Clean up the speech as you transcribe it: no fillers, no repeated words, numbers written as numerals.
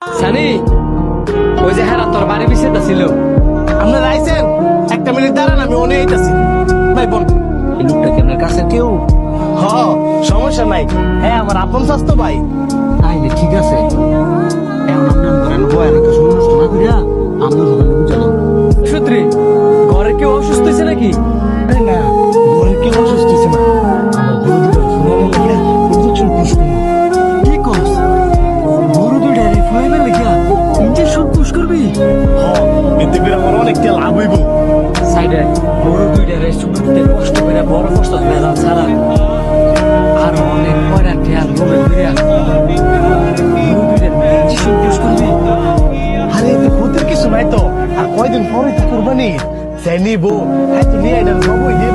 সানি, ওই যে হেরা তোর বাড়ি পিছিয়ে ছিল। আপনারা আইছেন? একটা মিনিট দাঁড়ান, আমি অনেক আইতাছি। ভাই বোন, এই লোকটা কি আপনার কাছে কেউ? হ, সমস্যা নাই। হ্যাঁ, আমার আপন স্বাস্থ্য ভাই। তাইলে ঠিক আছে, এখন আপনার ধরেন বয়ের একটা সমস্যা না করিয়া আমরা দোকানে বুঝালাম। সূত্রে ঘরে কেউ অসুস্থ হয়েছে নাকি? না, ঘরে কেউ অসুস্থ হয়েছে না। আমার গরু দুটো ফুলানো লাগিয়া ইঞ্জেকশন পুশ করবো। কি কস? গরু দুইটা রেফাইলে লেখিয়া ইঞ্জেকশন পুশ করবি? হ, এতে করে আমার অনেকটা লাভ হইব। সাইডে গরু দুইটা শুরুতে কষ্ট করে বড় কষ্ট ভেজাল ছাড়া আর অনেক পয়রা টেয়ার লোভে ফিরিয়া গরু দুইটা ইঞ্জেকশন পুশ করবি? আরে এতে ক্ষতির কিছু নাই তো। আর কয়দিন পরে তো কুরবানি। যাই নিবো, হ্যাঁ তো নিয়ে আইনার সবই দিয়ে